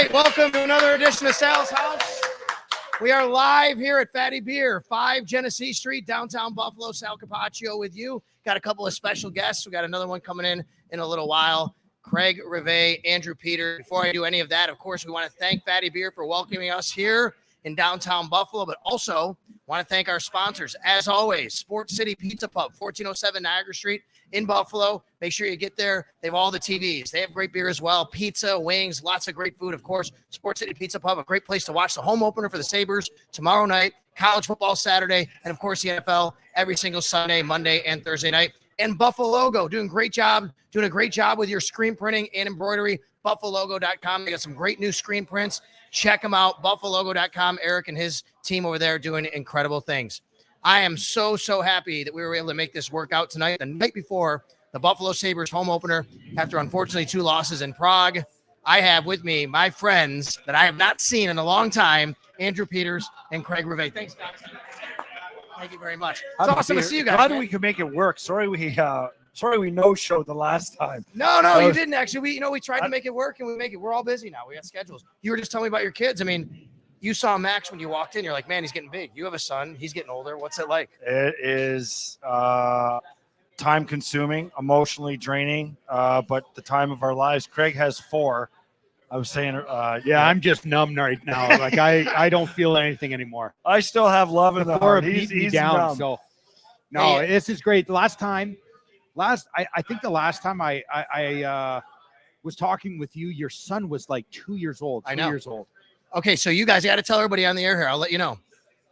right, welcome to another edition of Sal's House. We are live here at Fattey Beer, 5 Genesee Street, downtown Buffalo. Sal Capaccio with you. Got a couple of special guests. We got another one coming in a little while. Craig Rivet, Andrew Peter. Before I do any of that, of course, we want to thank Fattey Beer for welcoming us here in downtown Buffalo, but also want to thank our sponsors. As always, Sports City Pizza Pub, 1407 Niagara Street in Buffalo. Make sure you get there. They have all the TVs. They have great beer as well. Pizza, wings, lots of great food, of course. Sports City Pizza Pub, a great place to watch the home opener for the Sabres tomorrow night, college football Saturday, and of course the NFL every single Sunday, Monday, and Thursday night. And Buffalo Logo, doing a great job with your screen printing and embroidery. BuffaloLogo.com. They got some great new screen prints. Check them out. BuffaloLogo.com. Eric and his team over there doing incredible things. I am so happy that we were able to make this work out tonight, the night before the Buffalo Sabres home opener, after unfortunately 2 losses in Prague. I have with me my friends that I have not seen in a long time, Andrew Peters and Craig Rivet. Thanks, guys. Thank you very much. It's awesome to see you guys. Glad we could make it work. Sorry we no-showed the last time. No, you didn't actually. We tried to make it work, and we make it. We're all busy now. We got schedules. You were just telling me about your kids. I mean, you saw Max when you walked in. You're like, man, he's getting big. You have a son. He's getting older. What's it like? It is time-consuming, emotionally draining, but the time of our lives. Craig has 4. I was saying, I'm just numb right now. Like I don't feel anything anymore. I still have love in the heart. He's down. numb. So no, this is great. I think the last time I was talking with you, your son was like 2 years old. I know. 2 years old. Okay, so you guys got to tell everybody on the air here. I'll let you know.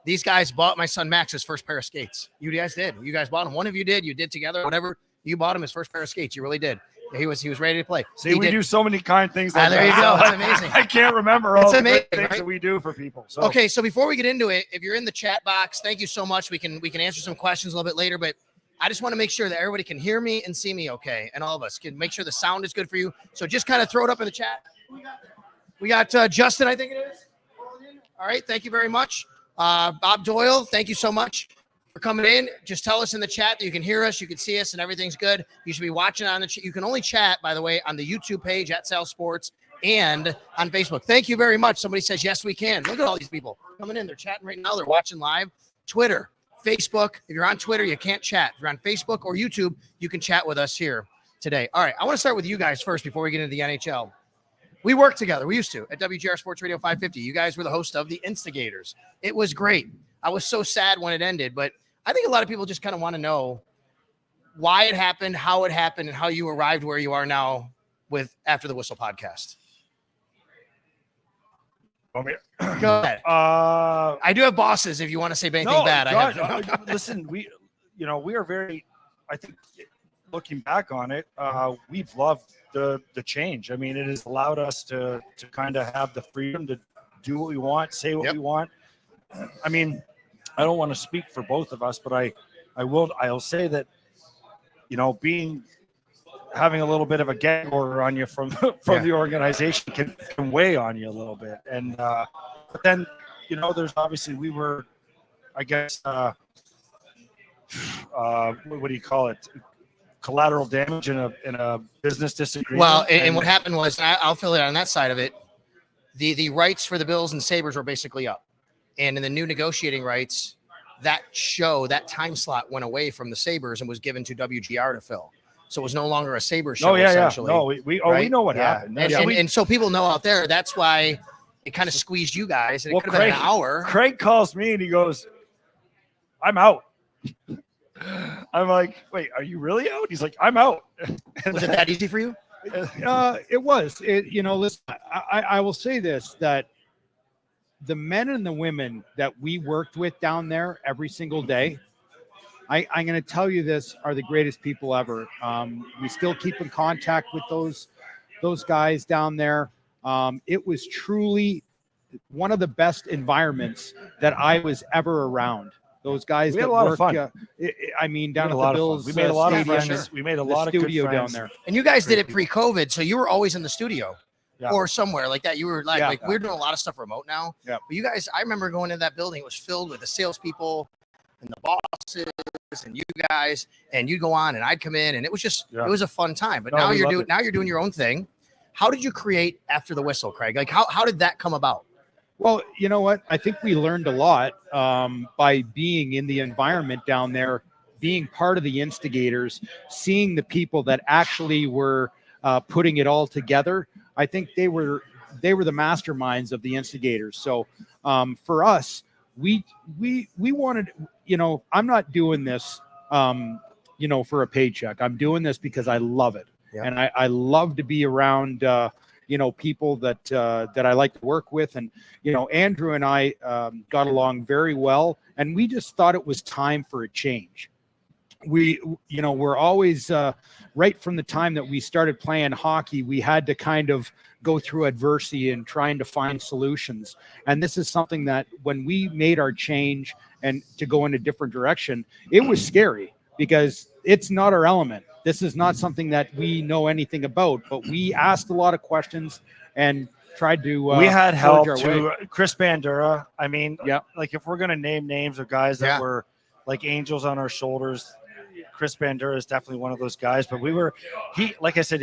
These guys bought my son Max his first pair of skates. You guys did. You guys bought him. One of you did. You did together. Whatever. You bought him his first pair of skates. You really did. He was ready to play. See, we do so many kind things. Like there you go. It's amazing. I can't remember all the things right? that we do for people. So. Okay, so before we get into it, if you're in the chat box, thank you so much. We can answer some questions a little bit later, but I just want to make sure that everybody can hear me and see me okay, and all of us can make sure the sound is good for you. So just kind of throw it up in the chat. We got Justin, I think it is. All right, thank you very much. Bob Doyle, thank you so much for coming in. Just tell us in the chat that you can hear us, you can see us, and everything's good. You should be watching on the chat. You can only chat, by the way, on the YouTube page at Sal Sports and on Facebook. Thank you very much. Somebody says, yes, we can. Look at all these people coming in. They're chatting right now. They're watching live. Twitter, Facebook. If you're on Twitter, you can't chat. If you're on Facebook or YouTube, you can chat with us here today. All right, I want to start with you guys first before we get into the NHL. We worked together. We used to at WGR Sports Radio 550. You guys were the host of The Instigators. It was great. I was so sad when it ended, but I think a lot of people just kind of want to know why it happened, and how you arrived where you are now with After the Whistle podcast. Go ahead. I do have bosses if you want to say anything bad. Listen, we are very, I think, looking back on it, we've loved the change. I mean, it has allowed us to kind of have the freedom to do what we want, say what we want. I mean, I don't want to speak for both of us, but I'll say that, having a little bit of a gag order on you from the organization can weigh on you a little bit. And but then, there's obviously we were, I guess, what do you call it? Collateral damage in a business disagreement. Well, and what happened was, I'll fill it on that side of it. The rights for the Bills and Sabres were basically up. And in the new negotiating rights, that time slot went away from the Sabres and was given to WGR to fill. So it was no longer a Sabres show, essentially. No, we know what happened. And so people know out there, that's why it kind of squeezed you guys. And it could have been an hour. Craig calls me and he goes, I'm out. I'm like, wait, are you really out? He's like, I'm out. Was it that easy for you? It was. Listen, I will say this, that the men and the women that we worked with down there every single day, I'm going to tell you this, are the greatest people ever. We still keep in contact with those guys down there. It was truly one of the best environments that I was ever around. Those guys we had a lot of fun. Down at the Bills. We made a lot of friends. We made a lot of good studio friends down there. And you guys did it pre-COVID, so you were always in the studio. Or somewhere like that. You were we're doing a lot of stuff remote now. Yeah. But you guys, I remember going into that building, it was filled with the salespeople and the bosses and you guys, and you'd go on and I'd come in and it was just, it was a fun time. But now you're doing your own thing. How did you create After the Whistle, Craig? Like how did that come about? Well, you know what? I think we learned a lot by being in the environment down there, being part of the instigators, seeing the people that actually were putting it all together. I think they were the masterminds of the instigators. So for us, we wanted, I'm not doing this, for a paycheck. I'm doing this because I love it. Yeah. And I love to be around, people that I like to work with. And, Andrew and I got along very well, and we just thought it was time for a change. We're always right from the time that we started playing hockey, we had to kind of go through adversity and trying to find solutions. And this is something that when we made our change and to go in a different direction, it was scary because it's not our element. This is not something that we know anything about, but we asked a lot of questions and tried to we had help our too. way. Chris Bandura. I mean, Yeah. like if we're gonna name names of guys that were like angels on our shoulders, Chris Bandura is definitely one of those guys. But like I said,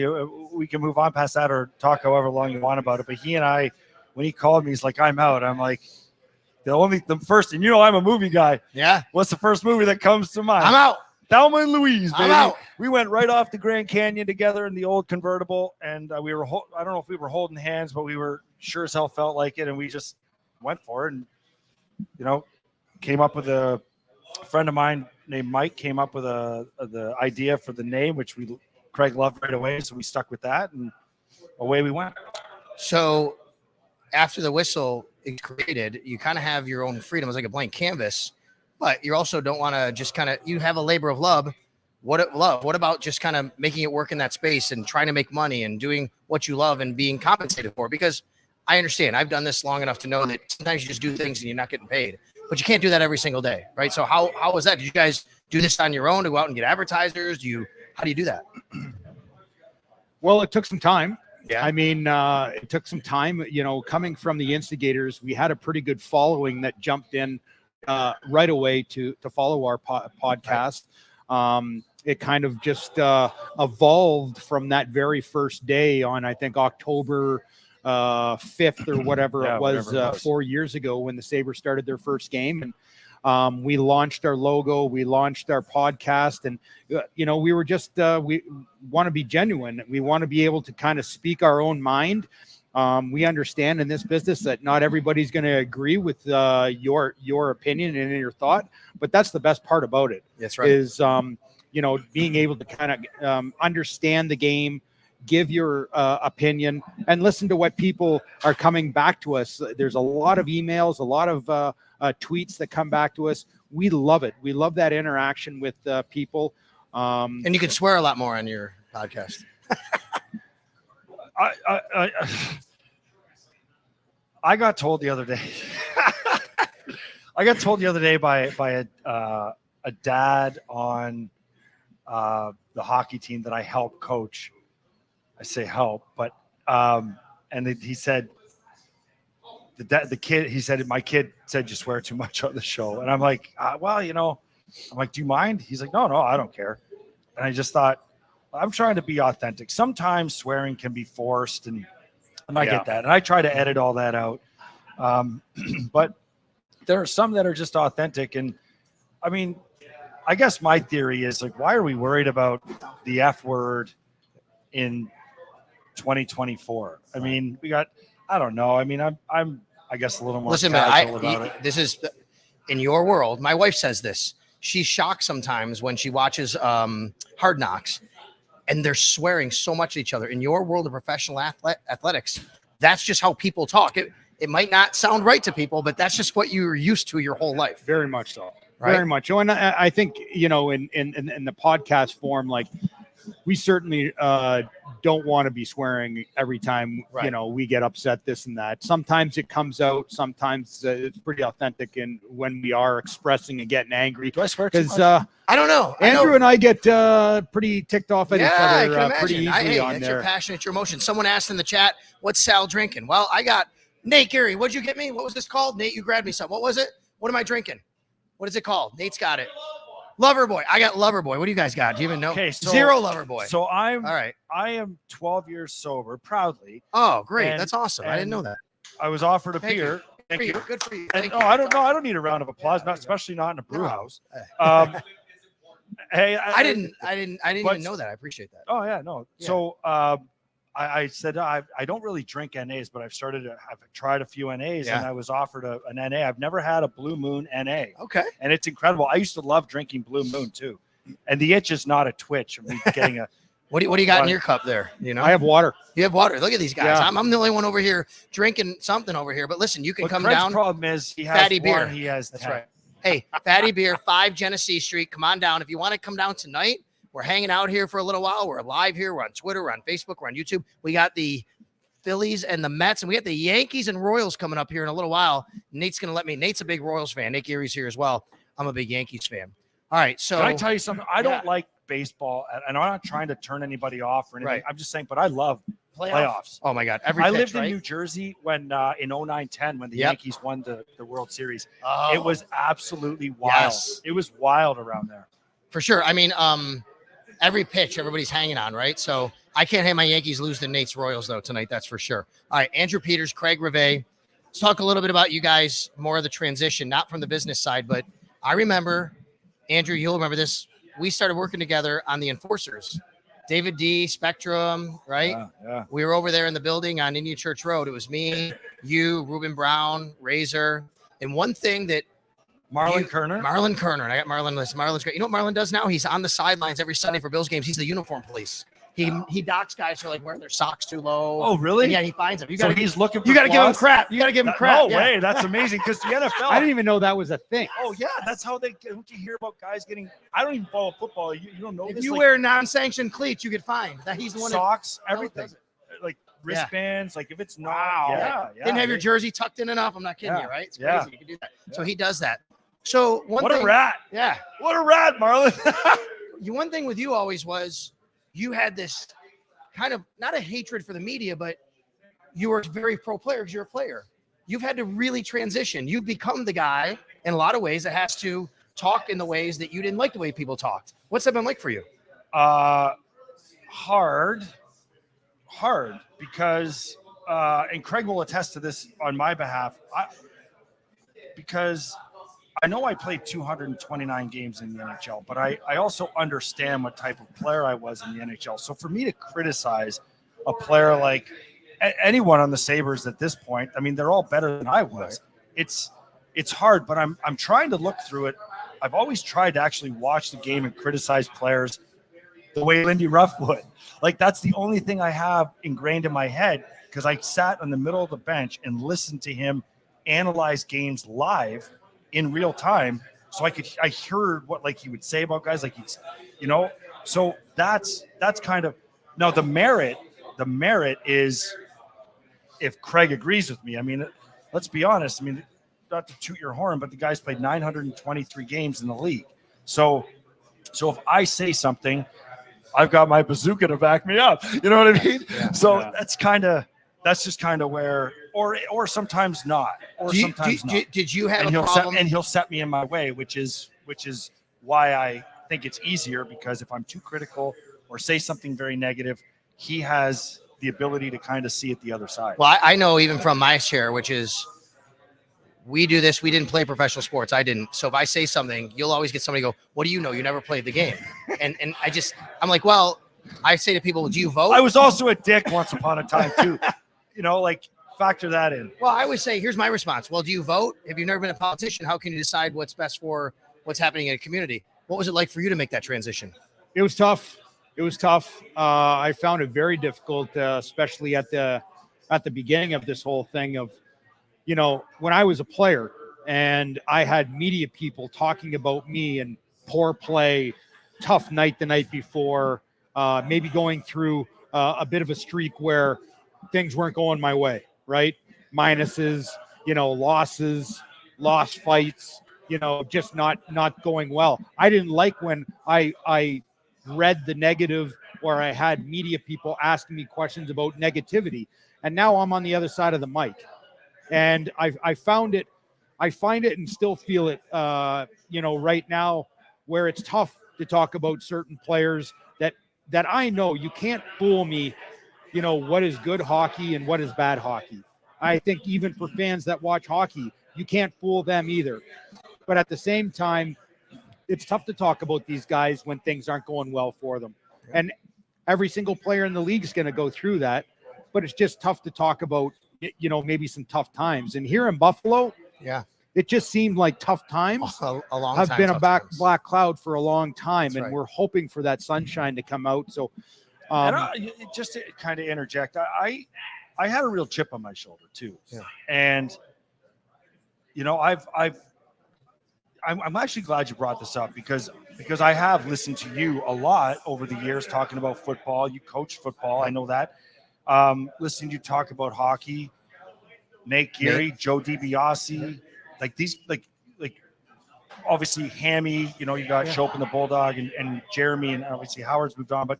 we can move on past that or talk however long you want about it. But he and I, when he called me, he's like, "I'm out." I'm like, the first, and I'm a movie guy. Yeah. What's the first movie that comes to mind? I'm out. Thelma and Louise, baby. I'm out. We went right off the Grand Canyon together in the old convertible, and we were, I don't know if we were holding hands, but we were sure as hell felt like it, and we just went for it. And, came up with a friend of mine named Mike came up with the idea for the name, which Craig loved right away, so we stuck with that, and away we went. So After the Whistle is created, you kind of have your own freedom. It's like a blank canvas. But you also don't want to just you have a labor of love. What about just kind of making it work in that space and trying to make money and doing what you love and being compensated for? Because I understand, I've done this long enough to know that sometimes you just do things and you're not getting paid, but you can't do that every single day, right? So how was that? Did you guys do this on your own to go out and get advertisers? How do you do that? Well, it took some time. Yeah. I mean, it took some time, coming from the instigators, we had a pretty good following that jumped in right away to follow our podcast. It kind of just evolved from that very first day on, I think, October 5th or whatever it was 4 years ago when the Sabres started their first game. And we launched our logo, we launched our podcast, and, we were just, we want to be genuine. We want to be able to kind of speak our own mind. We understand in this business that not everybody's going to agree with your opinion and your thought, but that's the best part about it. That's right. Is being able to kind of understand the game, give your opinion, and listen to what people are coming back to us. There's a lot of emails, a lot of tweets that come back to us. We love it. We love that interaction with people. And you can swear a lot more on your podcast. I got told the other day. I got told the other day by a dad on the hockey team that I help coach. I say help, but he said the kid. He said my kid said you swear too much on the show, and I'm like, I'm like, do you mind? He's like, no, I don't care. And I just thought, I'm trying to be authentic. Sometimes swearing can be forced, and I get that. And I try to edit all that out. But there are some that are just authentic. And I mean, I guess my theory is like, why are we worried about the F word in 2024? I mean, I don't know. I mean, I'm I guess a little more casual about it. This is in your world. My wife says this. She's shocked sometimes when she watches Hard Knocks, and they're swearing so much at each other. In your world of professional athletics, that's just how people talk. It might not sound right to people, but that's just what you're used to your whole life. Very much so. Right? Very much. And I think, in the podcast form, like, we certainly don't want to be swearing every time, we get upset, this and that. Sometimes it comes out. Sometimes it's pretty authentic. And when we are expressing and getting angry, do I swear? Because I don't know. Andrew and I get pretty ticked off at each other pretty easily on that's there. your passion, it's your emotion. Someone asked in the chat, what's Sal drinking? Well, I got Nate, Geary, what'd you get me? What was this called? Nate, you grabbed me something. What was it? What am I drinking? What is it called? Nate's got it. Loverboy. I got Loverboy. What do you guys got? Do you even know? Okay, so, Zero Loverboy. So All right. I am 12 years sober, proudly. Oh, great. And- That's awesome. I didn't know that. I was offered a Thank you. beer. Thank you. Good for you. And, Thank oh, you. I don't know. I don't need a round of applause, not especially not in a brew No. house. Hey, I didn't but- even know that. I appreciate that. Oh yeah, no. Yeah. So I said I don't really drink NAs, but I've tried a few NAs, Yeah. and I was offered an NA. I've never had a Blue Moon NA, Okay. and it's incredible. I used to love drinking Blue Moon too, and the itch is not a twitch of me getting a. What do you got in your cup there? You know, I have water. you have water. Look at these guys. Yeah. I'm the only one over here drinking something over here. But listen, you can But come Craig's down. problem is he has Fattey one, Beer. he has That's 10. right. Hey, Fattey Beer, 5 Genesee Street. Come on down. If you want to come down tonight, we're hanging out here for a little while. We're live here. We're on Twitter. We're on Facebook. We're on YouTube. We got the Phillies and the Mets, and we got the Yankees and Royals coming up here in a little while. Nate's going to let me. Nate's a big Royals fan. Nate Geary's here as well. I'm a big Yankees fan. All right. So Can I tell you something? I don't Yeah. like baseball, and I'm not trying to turn anybody off or anything. Right. I'm just saying, but I love playoffs. Oh my God. Every I pitch, lived right? in New Jersey when in 09-10 when the Yep. Yankees won the World Series. Oh, It was absolutely wild. Yes. It was wild around there. for sure. I mean, every pitch, everybody's hanging on, right? So I can't have my Yankees lose to Nate's Royals though tonight. That's for sure. All right, Andrew Peters, Craig Rivet. Let's talk a little bit about you guys, more of the transition, not from the business side, but I remember, Andrew, you'll remember this. We started working together on the Enforcers. David D, Spectrum, right? Yeah. We were over there in the building on Indian Church Road. It was me, you, Ruben Brown, Razor. And one thing that Marlon Kerner. Marlon Kerner, and I got Marlon list. Marlon's great. You know what Marlon does now? He's on the sidelines every Sunday for Bills games. He's the uniform police. He docks guys who are like wearing their socks too low. Oh, really? And yeah, he finds them. You So got he's looking for you got to give him flaws? crap. You got to give him crap. No Yeah. way. That's amazing because the NFL. I didn't even know that was a thing. Oh, yeah. That's how they don't you hear about guys getting. I don't even follow football. You don't know If this. you like, wear non-sanctioned cleats, you get fined. That he's the one. socks, that everything. does it. Like wristbands. Like if it's not. Wow. Yeah. Didn't have your they- jersey tucked in enough. I'm not kidding Yeah. you, right? It's Yeah. crazy. You can do that. So he does that. So one What thing, a rat. Yeah. What a rat, Marlon. One thing with you always was you had this kind of not a hatred for the media, but you were very pro player because you're a player. You've had to really transition. You've become the guy in a lot of ways that has to talk in the ways that you didn't like the way people talked. What's that been like for you? Hard because and Craig will attest to this on my behalf. Because I know I played 229 games in the NHL, but I also understand what type of player I was in the NHL. So for me to criticize a player like anyone on the Sabres at this point, I mean, they're all better than I was. It's hard, but I'm trying to look through it. I've always tried to actually watch the game and criticize players the way Lindy Ruff would. Like, that's the only thing I have ingrained in my head because I sat in the middle of the bench and listened to him analyze games live in real time. So I heard what like he would say about guys, like he's, so that's kind of, now the merit is if Craig agrees with me. I mean, let's be honest. I mean, not to toot your horn, but the guy's played 923 games in the league. So if I say something, I've got my bazooka to back me up. You know what I mean? Yeah. So Yeah. that's just kind of where, or sometimes not, or sometimes not. Did you have And a he'll problem? he'll set me in my way, which is why I think it's easier, because if I'm too critical or say something very negative, he has the ability to kind of see it the other side. Well, I know even from my chair, which is we do this. We didn't play professional sports. I didn't. So if I say something, you'll always get somebody go, "What do you know? You never played the game." And I'm like, well, I say to people, "Do you vote?" I was also a dick once upon a time too. Like factor that in. Well, I always say, here's my response. Well, do you vote? If you've never been a politician, how can you decide what's best for what's happening in a community? What was it like for you to make that transition? It was tough. I found it very difficult, especially at the beginning of this whole thing of, when I was a player and I had media people talking about me and poor play, tough night the night before, maybe going through a bit of a streak where things weren't going my way, right? Minuses, losses, lost fights, just not going well. I didn't like when I read the negative where I had media people asking me questions about negativity. And now I'm on the other side of the mic. And I find it and still feel it, right now, where it's tough to talk about certain players that I know you can't fool me, what is good hockey and what is bad hockey. I think even for fans that watch hockey, you can't fool them either. But at the same time, it's tough to talk about these guys when things aren't going well for them. Yeah. And every single player in the league is going to go through that, but it's just tough to talk about, maybe some tough times. And here in Buffalo, Yeah, it just seemed like tough times a long have time. been a tough times. black cloud for a long time. That's and right. we're hoping for that sunshine to come out. So, And just to kind of interject, I had a real chip on my shoulder too. Yeah. And I'm actually glad you brought this up because I have listened to you a lot over the years talking about football. You coach football, I know that. Listening to you talk about hockey, Nate Geary, Joe DiBiase, like these, like obviously Hammy, you got Shope and the Bulldog and Jeremy, and obviously Howard's moved on. But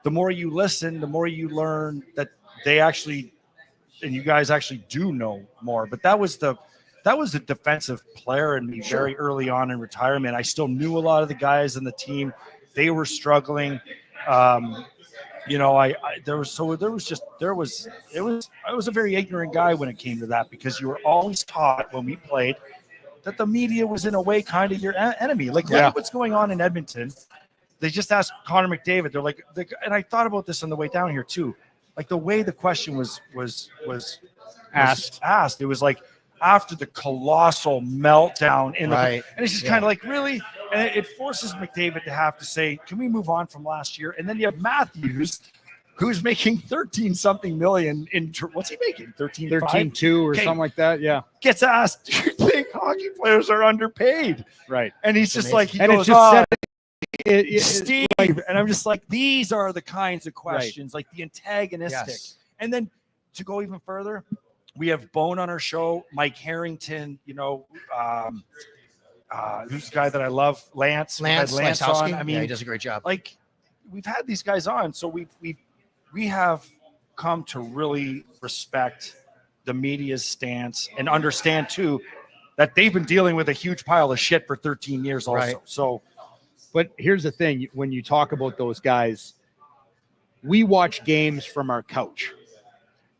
the more you listen, the more you learn that they actually, and you guys actually do know more. But that was the defensive player in me very early on in retirement. I still knew a lot of the guys in the team. They were struggling. I was a very ignorant guy when it came to that, because you were always taught when we played that the media was in a way kind of your enemy. Like, look at what's going on in Edmonton. They just asked Connor McDavid. They're like, and I thought about this on the way down here too. Like the way the question was asked. It was like after the colossal meltdown in the, and it's just kind of like, really? And it forces McDavid to have to say, can we move on from last year? And then you have Matthews, who's making 13 something million what's he making? 13.2 or something like that. Yeah. Gets asked, do you think hockey players are underpaid? Right. And he's just like, Steve. And I'm just like, these are the kinds of questions, like the antagonistic. Yes. And then to go even further, we have Bone on our show, Mike Harrington, who's the guy that I love, Lance on. I mean, he does a great job. Like, we've had these guys on, so we have come to really respect the media's stance and understand too that they've been dealing with a huge pile of shit for 13 years also. Right. So, but here's the thing: when you talk about those guys, we watch games from our couch.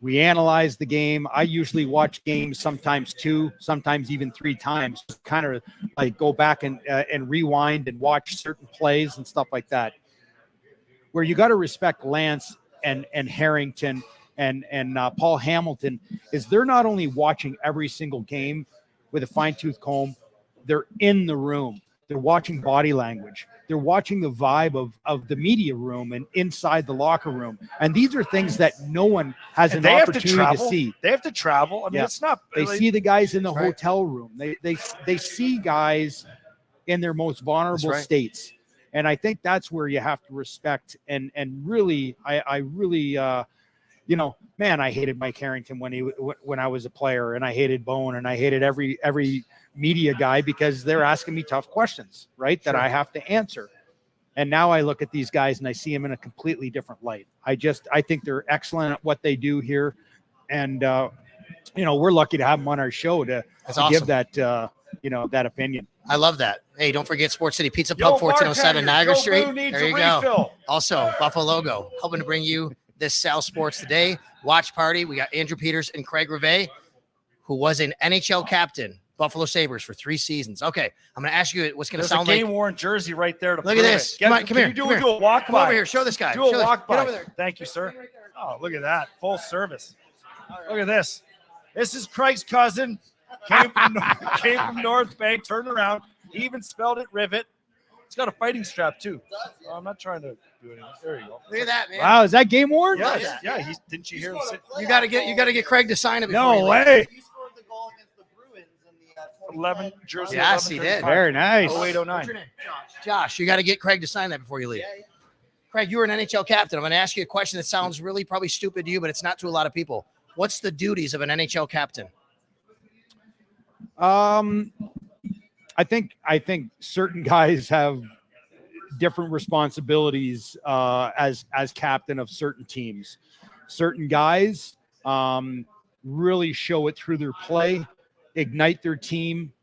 We analyze the game. I usually watch games sometimes 2, sometimes even 3 times, kind of like go back and rewind and watch certain plays and stuff like that. Where you got to respect Lance and Harrington and Paul Hamilton is they're not only watching every single game with a fine-tooth comb, they're in the room. They're watching body language. They're watching the vibe of the media room and inside the locker room. And these are things that no one has an opportunity to see. They have to travel. I mean, it's not. They see the guys in the hotel room. They see guys in their most vulnerable states. And I think that's where you have to respect and really, I really, man, I hated Mike Harrington when I was a player, and I hated Bone, and I hated every media guy because they're asking me tough questions, right? That I have to answer. And now I look at these guys and I see them in a completely different light. I think they're excellent at what they do here. And, we're lucky to have them on our show to give that, that opinion. I love that. Hey, don't forget Sports City Pizza Pub, 1407 Niagara Street. There you go. Also, Buffalo Logo, helping to bring you this Sal Sports Today watch party. We got Andrew Peters and Craig Rivet, who was an NHL captain, Buffalo Sabres, for 3 seasons. Okay, I'm going to ask you what's going to sound like. There's a game-worn jersey right there. Look at this. Come here. Do a walk by. Come over here. Show this guy. Do a walk by. Get over there. Thank you, sir. Oh, look at that. Full service. Look at this. This is Craig's cousin. Came from North Bay. Turned around. He even spelled it Rivet. It's got a fighting strap too. Oh, I'm not trying to do anything. There you go. Look at that, man. Wow, is that game worn? Yeah. Didn't you hear him say? You got to get Craig to sign it. No way. He scored the goal against the Bruins in the 11 jersey. Yes, he did. Very nice. 0809. What's your name? Josh, you got to get Craig to sign that before you leave. Yeah. Craig, you were an NHL captain. I'm going to ask you a question that sounds really probably stupid to you, but it's not to a lot of people. What's the duties of an NHL captain? I think certain guys have different responsibilities as captain of certain teams. Certain guys really show it through their play, ignite their team.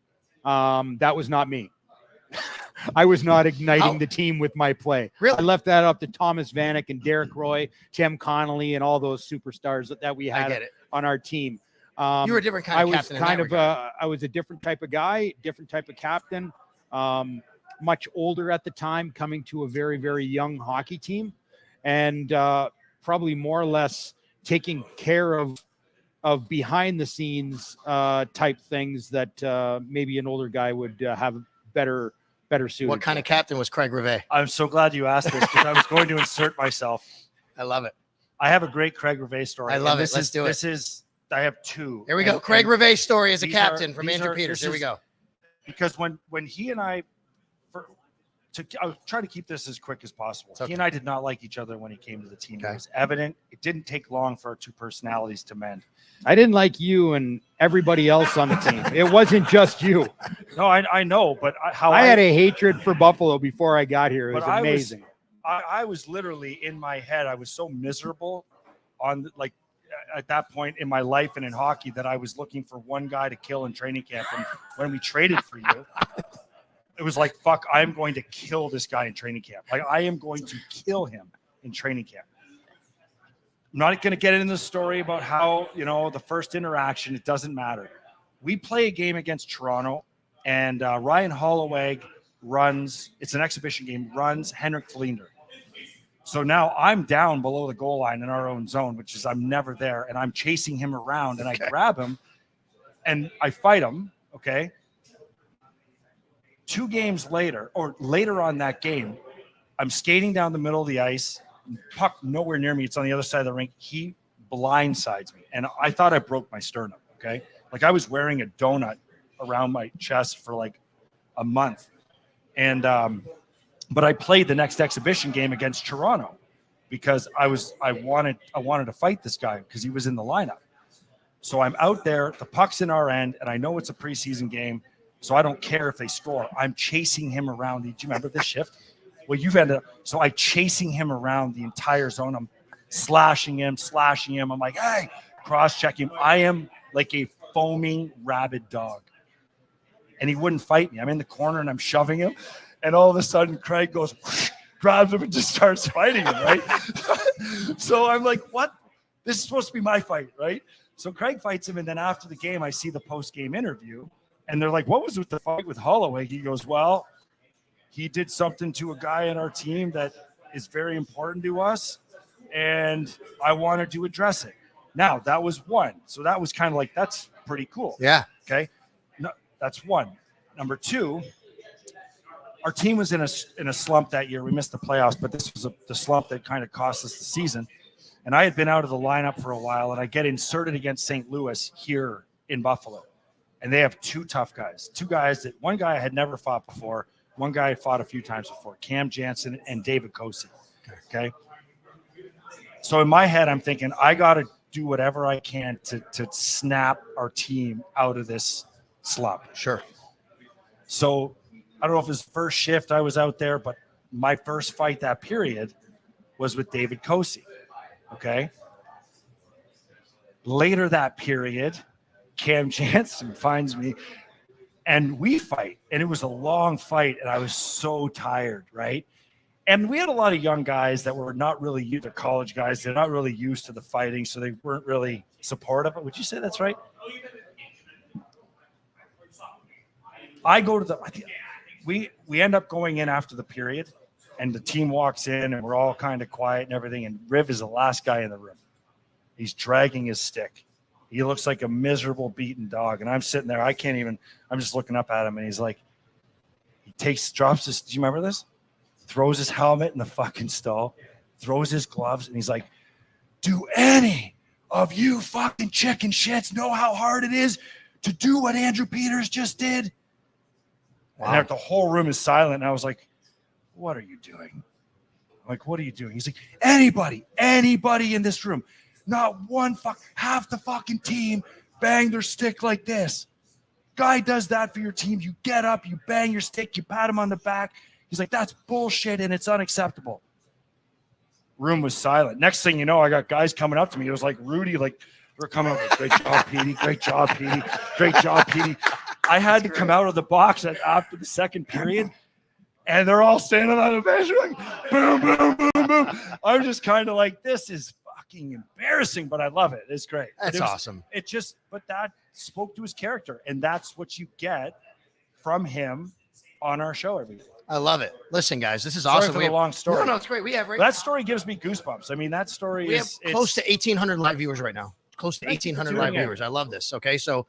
That was not me. I was not igniting How- the team with my play. Really? I left that up to Thomas Vanek and Derek Roy, Tim Connolly, and all those superstars that we I had get it. on our team. You were a different kind of captain in that regard. I was a different type of guy, different type of captain, much older at the time, coming to a very, very young hockey team, and probably more or less taking care of behind the scenes type things that maybe an older guy would have better suited. What kind of captain was Craig Rivet? I'm so glad you asked this because I was going to insert myself. I love it. I have a great Craig Rivet story. I love and it. Let's do it. This is, I have two. Here we go. And- Craig and Rivet's story as a these captain are- from these Andrew are- Peters. this Here we is- go. Because when he and I, I'll try to keep this as quick as possible. Okay. He and I did not like each other when he came to the team. Okay. It was evident. It didn't take long for our two personalities to mend. I didn't like you and everybody else on the team. It wasn't just you. No, I know, but I had a hatred for Buffalo before I got here. It was But I was- amazing. I was literally in my head. I was so miserable at that point in my life and in hockey that I was looking for one guy to kill in training camp. And when we traded for you, it was like, fuck, I'm going to kill this guy in training camp. Like, I am going to kill him in training camp. I'm not going to get into the story about how, the first interaction, it doesn't matter. We play a game against Toronto, and Ryan Holloway runs, it's an exhibition game, runs Henrik Flinder. So now I'm down below the goal line in our own zone, which is I'm never there, and I'm chasing him around, and I grab him, and I fight him, okay? 2 games later, or later on that game, I'm skating down the middle of the ice, puck nowhere near me, it's on the other side of the rink. He blindsides me, and I thought I broke my sternum, okay? Like I was wearing a donut around my chest for like a month. And but I played the next exhibition game against Toronto because I wanted to fight this guy because he was in the lineup. So I'm out there, the puck's in our end, and I know it's a preseason game, so I don't care if they score. I'm chasing him around. Do you remember this shift? Well, you've ended up. So I'm chasing him around the entire zone. I'm slashing him. I'm like, hey, cross-check him. I am like a foaming rabid dog. And he wouldn't fight me. I'm in the corner and I'm shoving him. And all of a sudden, Craig goes, grabs him and just starts fighting him, right? So I'm like, what? This is supposed to be my fight, right? So Craig fights him. And then after the game, I see the post-game interview. And they're like, what was with the fight with Holloway? He goes, well, he did something to a guy in our team that is very important to us. And I wanted to address it. Now, that was one. So that was kind of like, that's pretty cool. Yeah. Okay. No, that's one. Number 2, our team was in a slump that year. We missed the playoffs, but this was the slump that kind of cost us the season. And I had been out of the lineup for a while, and I get inserted against St. Louis here in Buffalo. And they have 2 tough guys. 2 guys that one guy I had never fought before. One guy I fought a few times before, Cam Jansen and David Cosi. Okay. So in my head, I'm thinking, I got to do whatever I can to snap our team out of this slump. Sure. So I don't know if it was first shift I was out there, but my first fight that period was with David Cosi. Okay. Later that period, Cam Jansen finds me and we fight. And it was a long fight and I was so tired, right? And we had a lot of young guys that were not really used to college guys. They're not really used to the fighting, so they weren't really supportive. Would you say that's right? I go to we end up going in after the period, and the team walks in, and we're all kind of quiet and everything, and Riv is the last guy in the room. He's dragging his stick. He looks like a miserable, beaten dog, and I'm sitting there. I'm just looking up at him, and he's like, drops his, do you remember this? Throws his helmet in the fucking stall, throws his gloves, and he's like, do any of you fucking chicken shits know how hard it is to do what Andrew Peters just did? Wow. And the whole room is silent, and I was like, what are you doing? I'm like, what are you doing? He's like, anybody in this room, not one half the fucking team bang their stick like this. Guy does that for your team. You get up, you bang your stick, you pat him on the back. He's like, that's bullshit and it's unacceptable. Room was silent. Next thing you know, I got guys coming up to me. It was like Rudy, like, we're coming up with, great job, Petey. Great job, Petey. Great job, Petey. I had to come out of the box after the second period, and they're all standing on the bench like, boom, boom, boom, boom. I'm just kind of like, this is fucking embarrassing, but I love it. It's great. That's awesome. But that spoke to his character, and that's what you get from him on our show every day. I love it. Listen, guys, this is Sorry awesome. for the long story. No, it's great. We have That story gives me goosebumps. I mean, that story we is have close to 1,800 live viewers right now. Close to 1,800 live viewers. I love this. Okay, so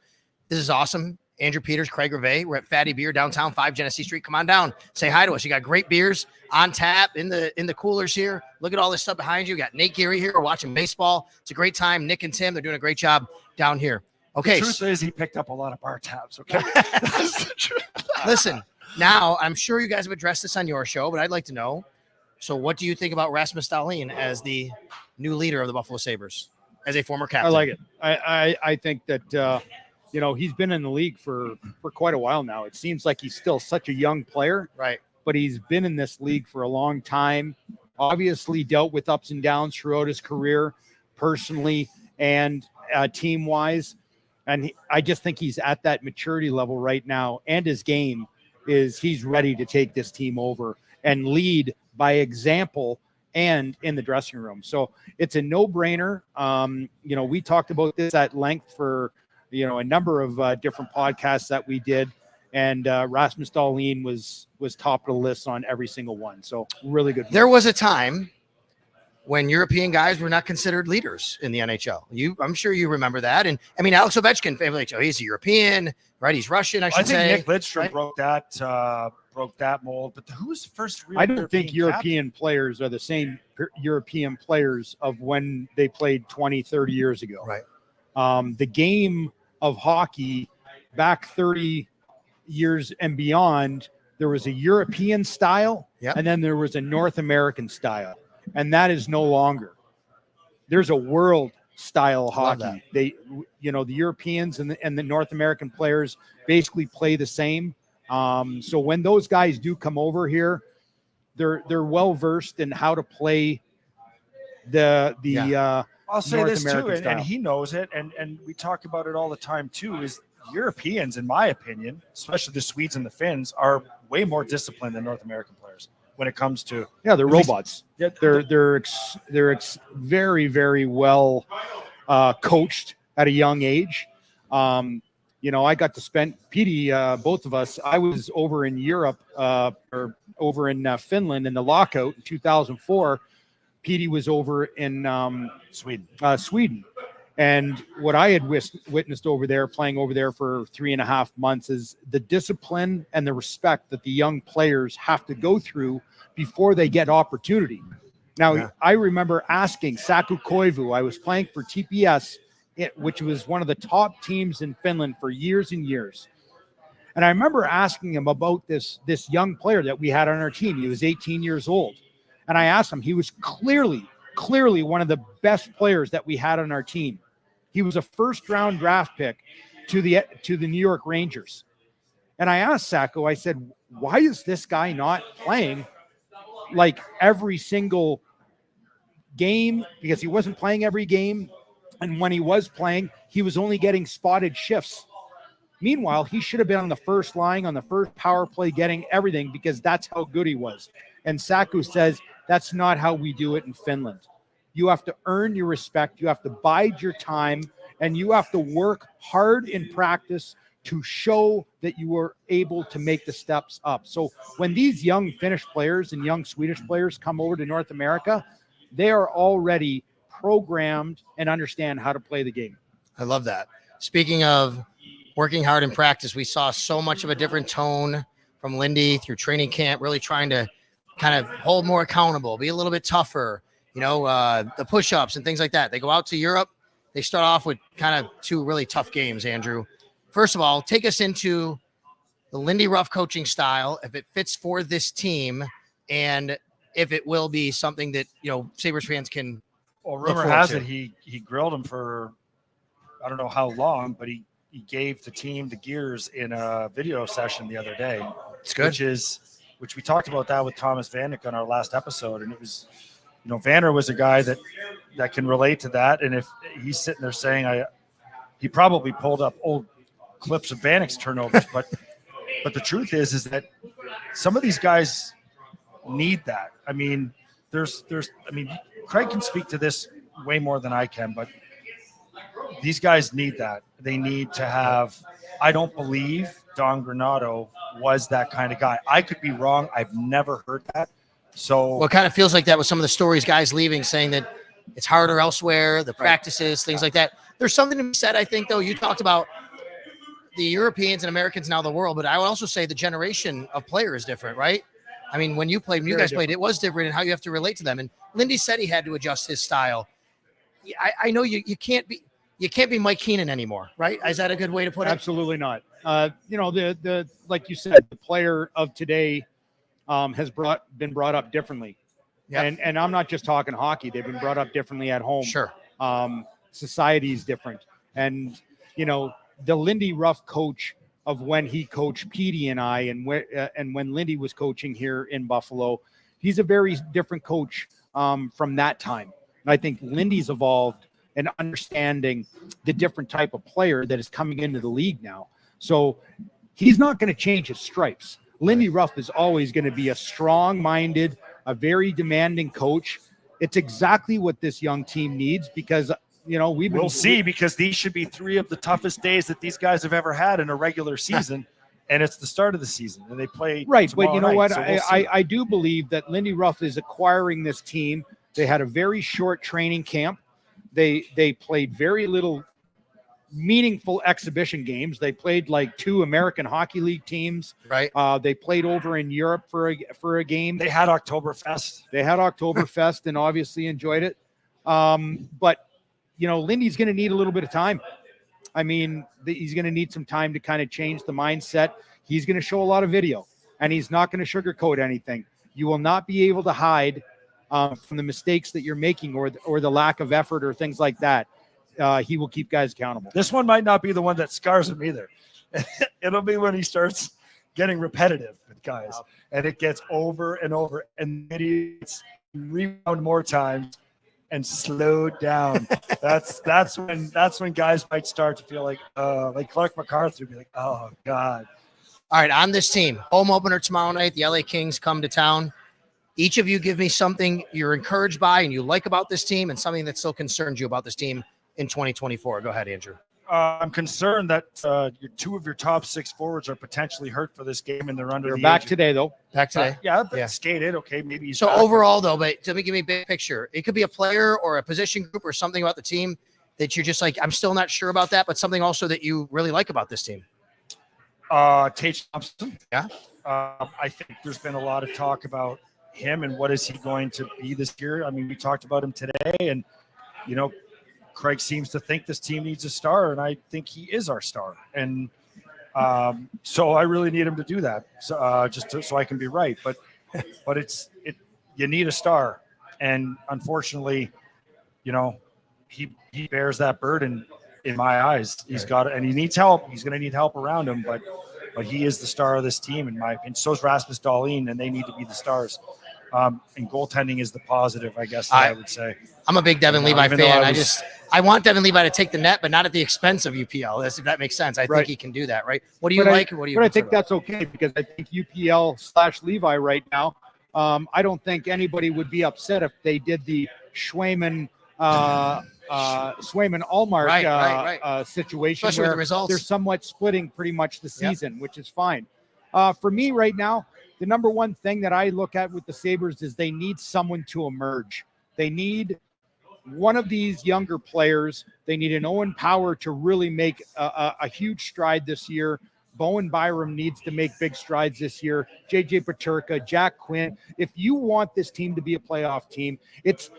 this is awesome. Andrew Peters, Craig Rivet. We're at Fattey Beer downtown, 5 Genesee Street. Come on down. Say hi to us. You got great beers on tap in the coolers here. Look at all this stuff behind you. You got Nate Geary here. We're watching baseball. It's a great time. Nick and Tim, they're doing a great job down here. Okay. The truth is he picked up a lot of bar tabs. Okay. That's the truth. Listen, now I'm sure you guys have addressed this on your show, but I'd like to know. So what do you think about Rasmus Dahlin as the new leader of the Buffalo Sabres, as a former captain? I like it. I think that, he's been in the league for quite a while now. It seems like he's still such a young player. Right. But he's been in this league for a long time, obviously dealt with ups and downs throughout his career, personally and team-wise. And I just think he's at that maturity level right now. And his game he's ready to take this team over and lead by example and in the dressing room. So it's a no-brainer. We talked about this at length for, a number of different podcasts that we did. And Rasmus Dahlin was top of the list on every single one. So really good. There was a time when European guys were not considered leaders in the NHL. I'm sure you remember that. And I mean, Alex Ovechkin, he's a European, right? He's Russian, I should say. I think Nick Lidstrom right? broke that mold. But who's the first real I don't think European players are the same European players of when they played 20, 30 years ago. Right. The game of hockey back 30 years and beyond, there was a European style, and then there was a North American style, and that is no longer. There's a world style hockey. They, the Europeans and the North American players basically play the same. So when those guys do come over here, they're well versed in how to play the I'll say North this American too, style. and he knows it, and we talk about it all the time too, is Europeans, in my opinion, especially the Swedes and the Finns, are way more disciplined than North American players when it comes to they're robots. Yeah, They're very, very well coached at a young age. I got to spend Petey, both of us. I was over in Europe or over in Finland in the lockout in 2004. Petey was over in Sweden. And what I had witnessed over there, playing over there for 3.5 months, is the discipline and the respect that the young players have to go through before they get opportunity. Now, I remember asking Saku Koivu, I was playing for TPS, which was one of the top teams in Finland for years and years. And I remember asking him about this young player that we had on our team. He was 18 years old. And I asked him, he was clearly one of the best players that we had on our team. He was a first-round draft pick to the New York Rangers. And I asked Sacco, I said, why is this guy not playing like every single game? Because he wasn't playing every game. And when he was playing, he was only getting spotted shifts. Meanwhile, he should have been on the first line, on the first power play, getting everything, because that's how good he was. And Sacco says, that's not how we do it in Finland. You have to earn your respect. You have to bide your time, and you have to work hard in practice to show that you are able to make the steps up. So when these young Finnish players and young Swedish players come over to North America, they are already programmed and understand how to play the game. I love that. Speaking of working hard in practice, we saw so much of a different tone from Lindy through training camp, really trying to kind of hold more accountable, be a little bit tougher, the push-ups and things like that. They go out to Europe. They start off with kind of 2 really tough games, Andrew. First of all, take us into the Lindy Ruff coaching style, if it fits for this team, and if it will be something that, Sabres fans can. Well, rumor has it he grilled him for I don't know how long, but he gave the team the gears in a video session the other day. It's good. Which we talked about that with Thomas Vanek on our last episode, and it was, Vanner was a guy that can relate to that, and if he's sitting there saying he probably pulled up old clips of Vanek's turnovers, but the truth is that some of these guys need that. I mean, Craig can speak to this way more than I can, but these guys need that. They need to have. I don't believe Don Granato was that kind of guy. I could be wrong. I've never heard that. So, well, it kind of feels like that with some of the stories, guys leaving, saying that it's harder elsewhere, the practices, things like that. There's something to be said, I think, though. You talked about the Europeans and Americans, now the world, but I would also say the generation of player is different, right? I mean, when you played, when you guys played, it was different in how you have to relate to them. And Lindy said he had to adjust his style. I know you can't be Mike Keenan anymore, right? Is that a good way to put it? Absolutely not. The like you said, the player of today has been brought up differently. Yep. And I'm not just talking hockey. They've been brought up differently at home. Sure. Society is different. And, the Lindy Ruff coach of when he coached Petey and I, and when Lindy was coaching here in Buffalo, he's a very different coach from that time. And I think Lindy's evolved and understanding the different type of player that is coming into the league now. So he's not going to change his stripes. Lindy Ruff is always going to be a strong-minded, a very demanding coach. It's exactly what this young team needs because, we'll see, because these should be 3 of the toughest days that these guys have ever had in a regular season. And it's the start of the season and they play. Right. But you know night, what? So I do believe that Lindy Ruff is acquiring this team. They had a very short training camp. They played very little meaningful exhibition games. They played like 2 American Hockey League teams. Right. They played over in Europe for a game. They had Oktoberfest. And obviously enjoyed it. But Lindy's going to need a little bit of time. I mean, he's going to need some time to kind of change the mindset. He's going to show a lot of video, and he's not going to sugarcoat anything. You will not be able to hide from the mistakes that you're making or the lack of effort or things like that. He will keep guys accountable. This one might not be the one that scars him either. It'll be when he starts getting repetitive with guys, and it gets over and over, and it's rebound more times and slowed down. That's when guys might start to feel like Clark MacArthur be like, oh God. All right, on this team, home opener tomorrow night, the LA Kings come to town. Each of you give me something you're encouraged by and you like about this team and something that still concerns you about this team in 2024. Go ahead, Andrew. I'm concerned that 2 of your top 6 forwards are potentially hurt for this game, and they're under. They're back today, though. Back today. Skated. Okay, maybe. He's so back. Overall, though, but let me give me a big picture. It could be a player or a position group or something about the team that you're just like, I'm still not sure about that, but something also that you really like about this team. Tage Thompson. Yeah. I think there's been a lot of talk about him and what is he going to be this year. I mean, we talked about him today, and Craig seems to think this team needs a star, and I think he is our star. And so I really need him to do that, so I can be right. But you need a star, and unfortunately, he bears that burden in my eyes. He's got it, and he needs help. He's going to need help around him, but he is the star of this team, in my opinion. So is Rasmus Dahlin, and they need to be the stars. And goaltending is the positive, I guess, I would say. I'm a big Devin Levi fan. I want Devin Levi to take the net, but not at the expense of UPL. If that makes sense. I think he can do that, right? What do you like? What do you? But I think that's okay because I think UPL/Levi right now. I don't think anybody would be upset if they did the Schwayman Allmark situation, especially where with the results. They're somewhat splitting pretty much the season, which is fine. For me right now, the number one thing that I look at with the Sabres is they need someone to emerge. They need one of these younger players. They need an Owen Power to really make a huge stride this year. Bowen Byram needs to make big strides this year. JJ Peterka, Jack Quinn. If you want this team to be a playoff team,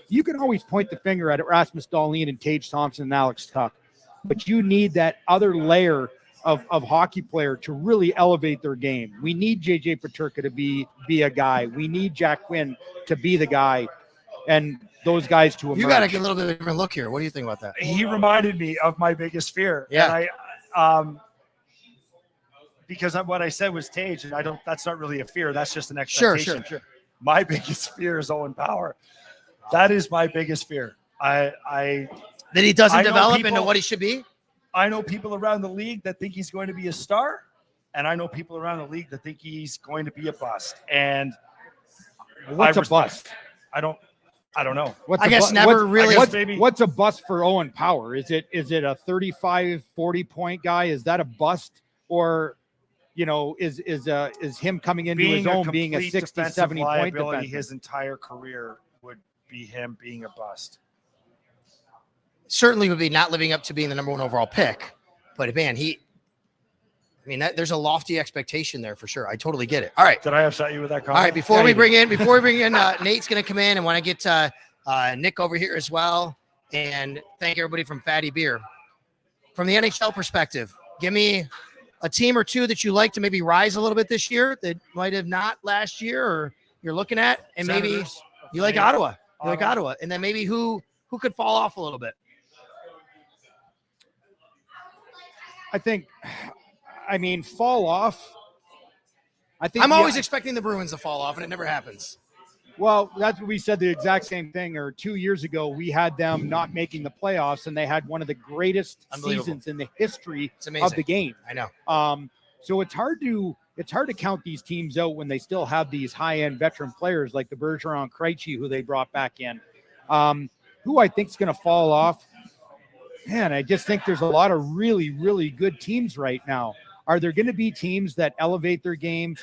you can always point the finger at Rasmus Dahlin and Tage Thompson and Alex Tuck, but you need that other layer of hockey player to really elevate their game. We need JJ Peterka to be a guy. We need Jack Quinn to be the guy, and those guys to emerge. You got to get a little bit of a different look here. What do you think about that? He reminded me of my biggest fear. Yeah. And because what I said was Tage, and that's not really a fear. That's just an expectation. Sure. My biggest fear is Owen Power. That is my biggest fear. That he doesn't develop into what he should be? I know people around the league that think he's going to be a star, and I know people around the league that think he's going to be a bust. And What's a bust? I don't know. What's I a guess bu- never what's- really. What's a bust for Owen Power? Is it a 35, 40-point guy? Is that a bust? Or, is him coming into his own being a 60, 70 point defenseman? His entire career would be him being a bust. Certainly would be not living up to being the number 1 overall pick, but man, there's a lofty expectation there for sure. I totally get it. All right. Did I upset you with that comment? All right. Before we bring in, Nate's going to come in and want to get Nick over here as well. And thank everybody from Fattey Beer. From the NHL perspective, give me a team or two that you like to maybe rise a little bit this year that might have not last year, or you're looking at, and maybe Senators. you like Ottawa. You like Ottawa, and then maybe who could fall off a little bit. Fall off. I'm always expecting the Bruins to fall off, and it never happens. Well, that's what we said, the exact same thing. Or 2 years ago, we had them not making the playoffs, and they had one of the greatest seasons in the history of the game. I know. So it's hard to count these teams out when they still have these high-end veteran players like the Bergeron, Krejci, who they brought back in. Who I think is going to fall off. Man, I just think there's a lot of really, really good teams right now. Are there going to be teams that elevate their game?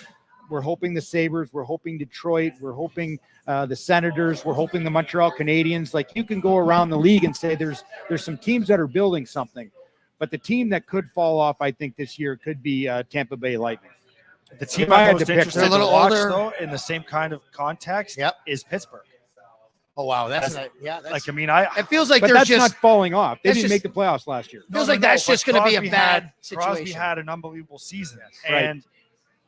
We're hoping the Sabres. We're hoping Detroit. We're hoping the Senators. We're hoping the Montreal Canadiens. Like, you can go around the league and say there's some teams that are building something. But the team that could fall off, I think, this year could be Tampa Bay Lightning. The team If I I'm had most to pick, interested they're a to little watch, older. though, in the same kind of context, is Pittsburgh. Oh wow, It feels like But they're that's just not falling off. They that's didn't just- make the playoffs last year. feels like that's but just going to be a Crosby bad Crosby situation. had an unbelievable season, Right. and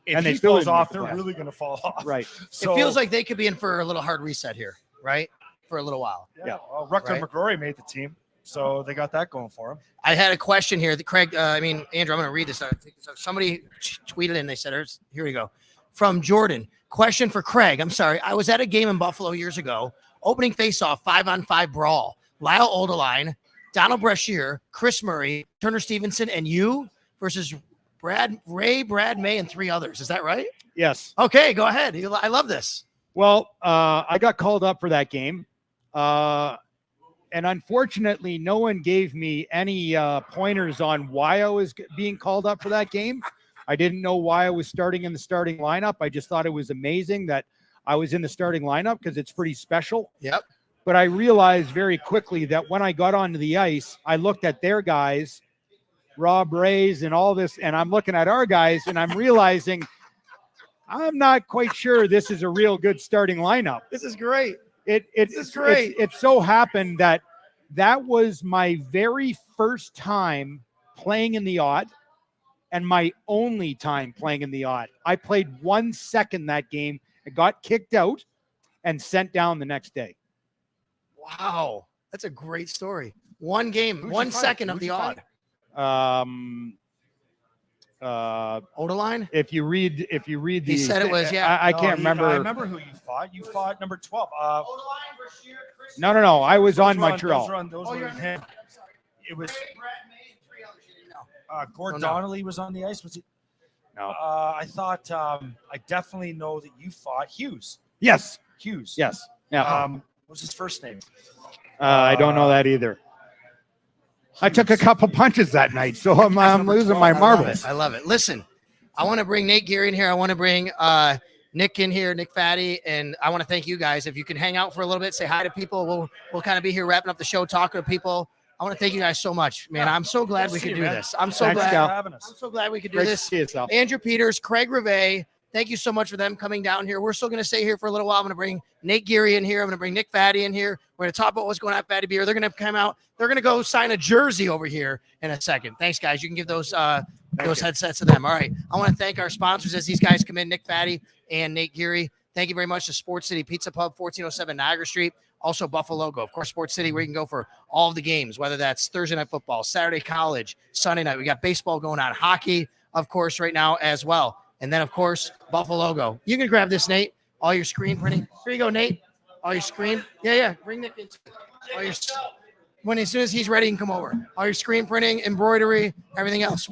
if And they he still falls didn't make off, the they're playoffs. really going to fall off. Right. So, It feels like they could be in for a little hard reset here, right? For a little while. Yeah. Well, Rucker Right. McGrory made the team, so they got that going for him. I had a question here that Craig, Andrew, I'm going to read this. Somebody tweeted in, they said, here we go. From Jordan, question for Craig. I'm sorry. I was at a game in Buffalo years ago, opening face-off 5-on-5 brawl. Lyle Odeline, Donald Brashear, Chris Murray, Turner Stevenson, and you versus Brad May, and 3 others. Is that right? Yes. Okay, go ahead. I love this. Well, I got called up for that game. And unfortunately, no one gave me any pointers on why I was being called up for that game. I didn't know why I was starting in the starting lineup. I just thought it was amazing that I was in the starting lineup because it's pretty special. Yep. But I realized very quickly that when I got onto the ice, I looked at their guys, Rob Rays and all this, and I'm looking at our guys, and I'm realizing I'm not quite sure this is a real good starting lineup. This is great. It's great. It so happened that was my very first time playing in the odd and my only time playing in the odd. I played 1 second that game. I got kicked out and sent down the next day. Wow. That's a great story. One game, Who'd 1 you fight? second of Who'd the you odd. Odeline. If you read the, He said it was, yeah. I can't remember. I remember who you fought. You fought number 12. No. I was on Those were Montreal. Those were him. It was Gord Oh, no. Donnelly was on the ice. Was it? No. I thought I definitely know that you fought Hughes. Yes. Hughes. Yes. Yeah. What was his first name? I don't know that either. I took a couple punches that night, so I'm losing my marbles. I love it. Listen, I want to bring Nate Geary in here. I want to bring Nick in here, Nick Fattey, and I want to thank you guys. If you can hang out for a little bit, say hi to people. We'll kind of be here wrapping up the show, talking to people. I want to thank you guys so much, man. I'm so glad we could do this. I'm so Thanks, glad. Cal. having us. I'm so glad we could do Great to this. see yourself. Andrew Peters, Craig Rivet, thank you so much for them coming down here. We're still going to stay here for a little while. I'm going to bring Nate Geary in here. I'm going to bring Nick Fattey in here. We're going to talk about what's going on at Fattey Beer. They're going to come out. They're going to go sign a jersey over here in a second. Thanks, guys. You can give those headsets to them. All right. I want to thank our sponsors as these guys come in, Nick Fattey and Nate Geary. Thank you very much to Sports City Pizza Pub, 1407 Niagara Street. Also, Buffalo Go. Of course, Sports City, where you can go for all of the games, whether that's Thursday night football, Saturday college, Sunday night. We got baseball going on, hockey, of course, right now as well. And then, of course, Buffalo Go. You can grab this, Nate. All your screen printing. Here you go, Nate. All your screen. Yeah. Bring Nick in. as soon as he's ready, you can come over. All your screen printing, embroidery, everything else.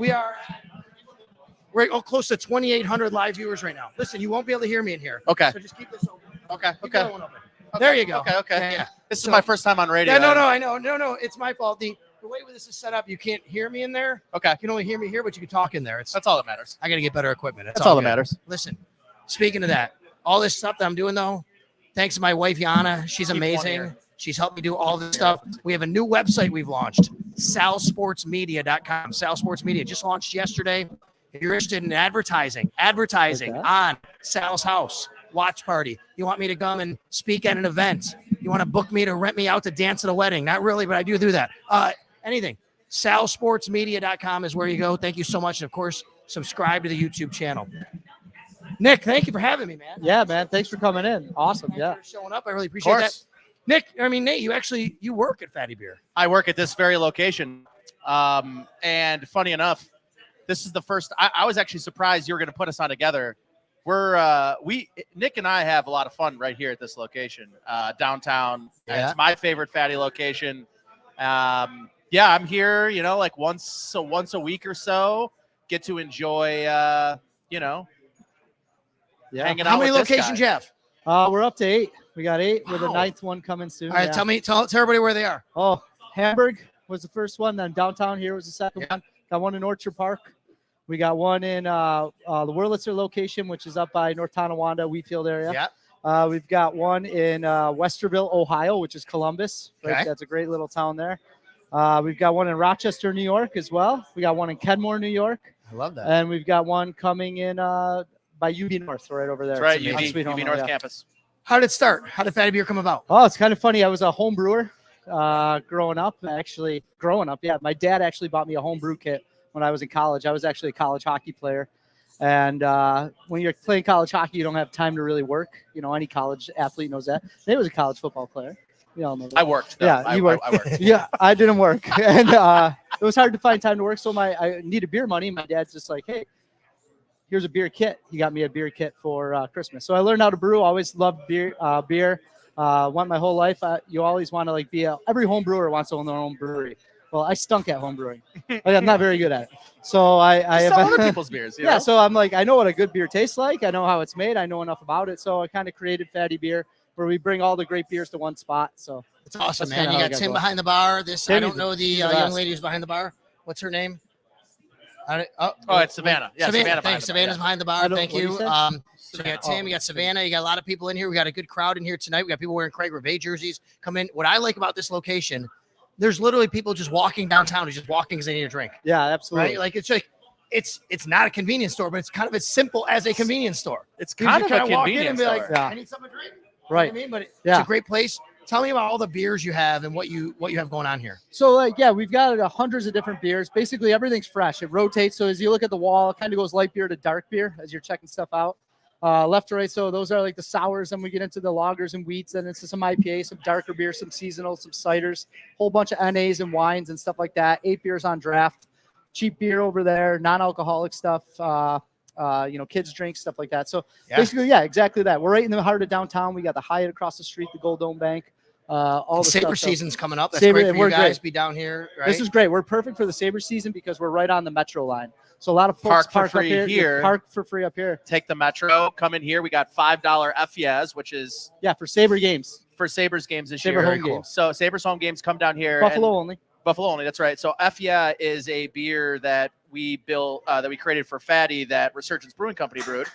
We're close to 2,800 live viewers right now. Listen, you won't be able to hear me in here. Okay. So just keep this open. Okay. Keep that one open. There you go. Okay. Yeah. This is my first time on radio. Yeah, no, I know. No, it's my fault. The way this is set up, you can't hear me in there. Okay. You can only hear me here, but you can talk in there. That's all that matters. I got to get better equipment. That's all that good. matters. Listen, speaking of that, all this stuff that I'm doing, though, thanks to my wife, Yana. She's amazing. She's helped me do all this stuff. We have a new website we've launched, salsportsmedia.com. Sal Sports Media just launched yesterday. If you're interested in advertising on Sal's house, watch party. You want me to come and speak at an event. You want to book me to rent me out to dance at a wedding. Not really, but I do that. Anything. salsportsmedia.com is where you go. Thank you so much. And, of course, subscribe to the YouTube channel. Nick, thank you for having me, man. Yeah, man. Thanks for coming in. Awesome. Thanks for showing up. I really appreciate that. Nate, you work at Fattey Beer. I work at this very location. And funny enough, this is the first. I was actually surprised you were going to put us on together. Nick and I have a lot of fun right here at this location, downtown. Yeah. It's my favorite Fattey location. I'm here, like once a week or so. Get to enjoy, hanging out. How many with this locations guy. you have? We're up to 8. We got 8 with a Wow. 9th one coming soon. All right, tell everybody where they are. Oh, Hamburg was the first one. Then downtown here was the second one. Got one in Orchard Park. We got one in the Wurlitzer location, which is up by North Tonawanda, Wheatfield area. Yeah. We've got one in Westerville, Ohio, which is Columbus. Right? Okay. That's a great little town there. We've got one in Rochester, New York as well. We got one in Kenmore, New York. I love that. And we've got one coming in by UB North, right over there. That's right, It's UB Sweet Home, North yeah. Campus. How did it start? How did Fattey Beer come about? Oh, it's kind of funny. I was a home brewer growing up. Yeah. My dad actually bought me a home brew kit when I was in college. I was actually a college hockey player. And when you're playing college hockey, you don't have time to really work. Any college athlete knows that. He was a college football player. We all know that. I worked. Though. Yeah, you worked. I worked. Yeah, I didn't work. And it was hard to find time to work. So I needed beer money. My dad's just like, hey, here's a beer kit. He got me a beer kit for Christmas. So I learned how to brew. Always loved beer. Went my whole life. You always want to every home brewer wants to own their own brewery. Well, I stunk at home brewing. I'm not very good at it. So I Sell other people's beers. You know? So I'm like, I know what a good beer tastes like. I know how it's made. I know enough about it. So I kind of created Fattey Beer, where we bring all the great beers to one spot. So It's awesome, That's man. kinda You how I got got Tim going. behind the bar. I Tim don't is know the the young best. lady who's behind the bar. What's her name? It's Savannah. Yeah, Savannah. Thanks. Savannah's behind the bar. Thank you. So you got Tim, you got Savannah, you got a lot of people in here. We got a good crowd in here tonight. We got people wearing Craig Rivet jerseys come in. What I like about this location, there's literally people just walking downtown who's just walking because they need a drink. yeah, absolutely. Right? Like it's not a convenience store, but it's kind of as simple as a convenience store. It's You kind just of a kinda walk in and convenience be like, store. Yeah. I need something to drink. Right. You know what I mean? But it's Yeah. a great place. Tell me about all the beers you have and what you have going on here. So we've got hundreds of different beers. Basically, everything's fresh. It rotates. So as you look at the wall, it kind of goes light beer to dark beer as you're checking stuff out. Left to right. So those are like the sours. Then we get into the lagers and wheats. And into some IPA, some darker beer, some seasonal, some ciders, whole bunch of NAs and wines and stuff like that. 8 beers on draft. Cheap beer over there. Non-alcoholic stuff. Kids drink, stuff like that. So basically, exactly that. We're right in the heart of downtown. We got the Hyatt across the street, the Gold Dome Bank. All the Sabre stuff. So season's coming up. That's Sabre- great for and you we're guys. great. Be down here, right? This is great. We're perfect for the Sabre season because we're right on the metro line. So a lot of folks Park for park free up here. Park for free up here. Take the metro. Come in here. We got $5 FES, which is Yeah, for Sabre games. for Sabres games this Sabre year. home games. So Sabres home games come down here. Buffalo only. Buffalo only. That's right. So FEA is a beer that we built, that we created for Fattey that Resurgence Brewing Company brewed.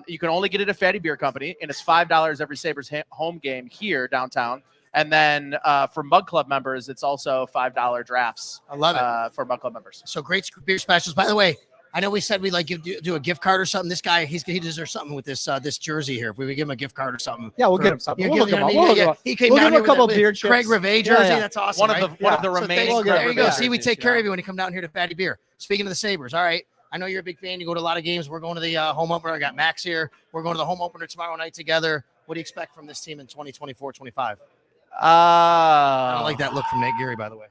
You can only get it at Fattey Beer Company, and it's $5 every Sabres home game here downtown. And then for Mug Club members, it's also $5 drafts. I love it. For Mug Club members. So great beer specials. By the way, I know we said we'd like do a gift card or something. This guy, he deserves something with this jersey here. If we would give him a gift card or something. Yeah, we'll get him something. You We'll give hook him him- up. yeah, We'll hook yeah. him up. He came We'll down give here him a couple with beer Craig chips. Rivet Yeah, jersey. yeah. That's awesome. One of right? the So remaining. We'll get there you go. Yeah. See, we take care of you when you come down here to Fattey Beer. Speaking of the Sabres, all right. I know you're a big fan. You go to a lot of games. We're going to the home opener. I got Max here. We're going to the home opener tomorrow night together. What do you expect from this team in 2024-25? I don't like that look from Nate Geary, by the way.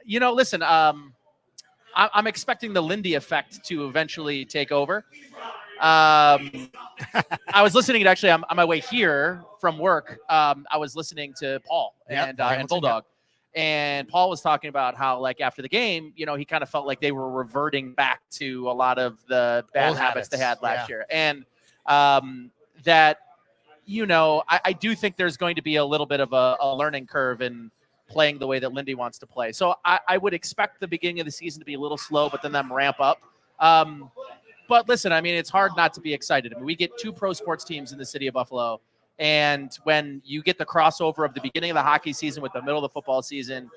Listen, I'm expecting the Lindy effect to eventually take over. I was listening to on my way here from work. I was listening to Paul and Hamilton, Bulldog, And Paul was talking about how, like, after the game, you know, he kind of felt like they were reverting back to a lot of the bad Old habits they had last yeah. year. And that, you know, I do think there's going to be a little bit of a learning curve in playing the way that Lindy wants to play. So I would expect the beginning of the season to be a little slow, but then them ramp up. But listen, I mean, it's hard not to be excited. I mean, we get 2 pro sports teams in the city of Buffalo. And when you get the crossover of the beginning of the hockey season with the middle of the football season,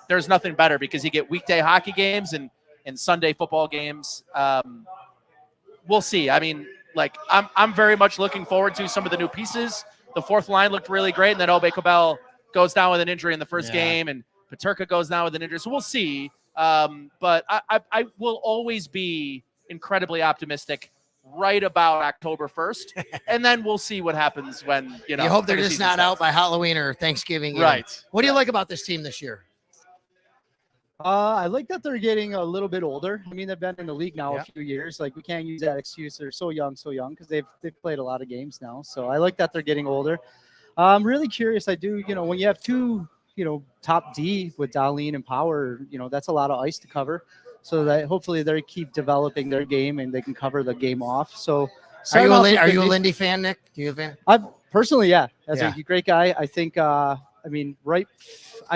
there's nothing better because you get weekday hockey games and Sunday football games. We'll see. I mean, like, I'm very much looking forward to some of the new pieces. The fourth line looked really great, and then Obe Cobell goes down with an injury in the first game, and Paterka goes down with an injury. So we'll see. But I will always be incredibly optimistic right about October 1st, and then we'll see what happens when, you know. You hope they're the just season not starts. out by Halloween or Thanksgiving. Right. What do you like about this team this year? I like that they're getting a little bit older. I mean, they've been in the league now Yeah. a few years. Like, we can't use that excuse. They're so young, because they've played a lot of games now. So I like that they're getting older. I'm really curious. I do, you know, when you have 2, you know, top D with Darlene and Power, you know, that's a lot of ice to cover. So that hopefully they keep developing their game and they can cover the game off. So Are you a Lindy fan, Nick? Do you a fan? I personally, yeah, as Yeah. a great guy. I think, I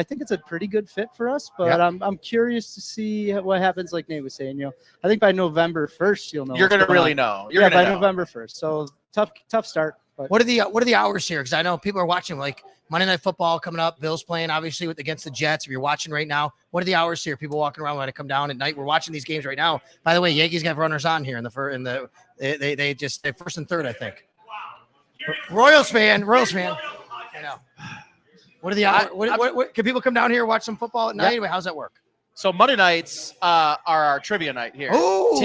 think it's a pretty good fit for us, but Yep. I'm curious to see what happens. Like Nate was saying, you know, I think by November 1st, you'll know. You're what's going to going really on. know. You're Yeah, gonna by know. November 1st. So tough start. But What are the hours here? Because I know people are watching, like, Monday Night Football coming up. Bills playing, obviously, against the Jets. If you're watching right now, what are the hours here? People walking around when I come down at night. We're watching these games right now. By the way, Yankees have runners on here they're first and third, I think. Royals fan. I know. What are the hours? What can people come down here watch some football at night? How's that work? So Monday nights are our trivia night here. Oh,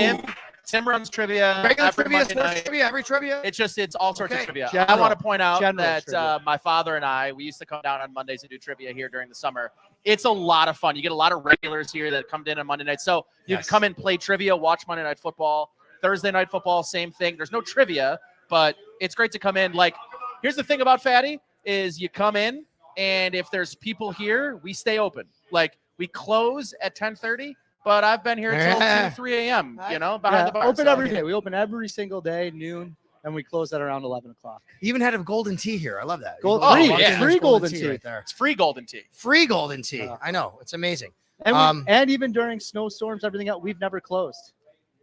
Tim runs trivia. regular every trivia, Monday sports night. trivia, every trivia. It's all sorts of Okay. trivia. I General- want to point out general that trivia. my father and I, we used to come down on Mondays and do trivia here during the summer. It's a lot of fun. You get a lot of regulars here that come in on Monday night. So you can come and play trivia, watch Monday Night Football. Thursday Night Football, same thing. There's no trivia, but it's great to come in. Like, here's the thing about Fattey is you come in, and if there's people here, we stay open. Like, we close at 10:30. But I've been here till 2, 3 a.m., you know, behind the bar. open So- every day. We open every single day, noon, and we close at around 11 o'clock. You even had a golden tea here. I love that. Gold- free. Walk in, Yeah. there's Free golden tea. right there. It's free golden tea. Free golden tea. Yeah. I know. It's amazing. And and even during snowstorms, everything else, we've never closed.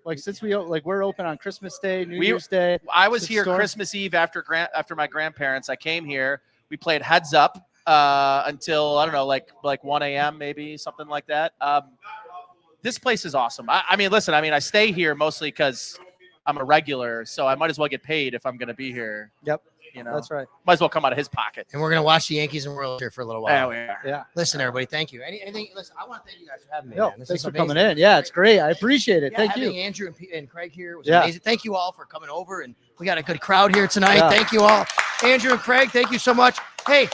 Like, since we're open on Christmas Day, New Year's Day. I was It's here storm. Christmas Eve after my grandparents. I came here. We played heads up until, I don't know, like 1 a.m. maybe, something like that. This place is awesome. I mean, listen, I stay here mostly because I'm a regular, so I might as well get paid if I'm going to be here. Yep, You know, that's right. might as well come out of his pocket. And we're gonna watch the Yankees and Royals here for a little There while. we are. Yeah. Listen, everybody, thank you. Anything? Listen, I want to thank you guys for having me. No, man. This thanks is for amazing. coming in. Yeah, it's great. I appreciate it. Yeah, Thank having you. Andrew and Craig here was Yeah. amazing. Thank you all for coming over, and we got a good crowd here tonight. Yeah. Thank you all, Andrew and Craig. Thank you so much. Hey,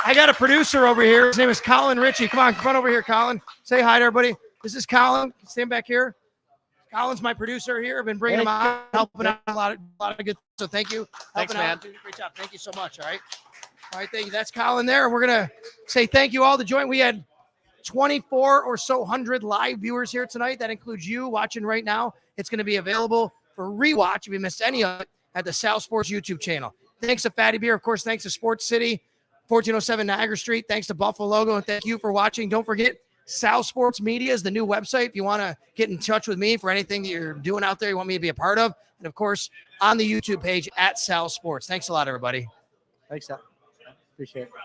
I got a producer over here. His name is Colin Ritchie. Come on over here, Colin. Say hi to everybody. This is Colin. Stand back here. Colin's my producer here. I've been bringing him out, helping out a lot of good. So thank you. Thanks, Helping man. out. Doing a great job. Thank you so much. All right, thank you. That's Colin there. We're gonna say thank you all to join. We had 24 or so hundred live viewers here tonight. That includes you watching right now. It's going to be available for rewatch if you missed any of it at the South Sports YouTube channel. Thanks to Fattey Beer, of course. Thanks to Sports City, 1407 Niagara Street. Thanks to Buffalo Logo, and thank you for watching. Don't forget, South Sports Media is the new website. If you want to get in touch with me for anything that you're doing out there, you want me to be a part of, and of course on the YouTube page at South Sports. Thanks a lot, everybody. Thanks, Seth. Appreciate it.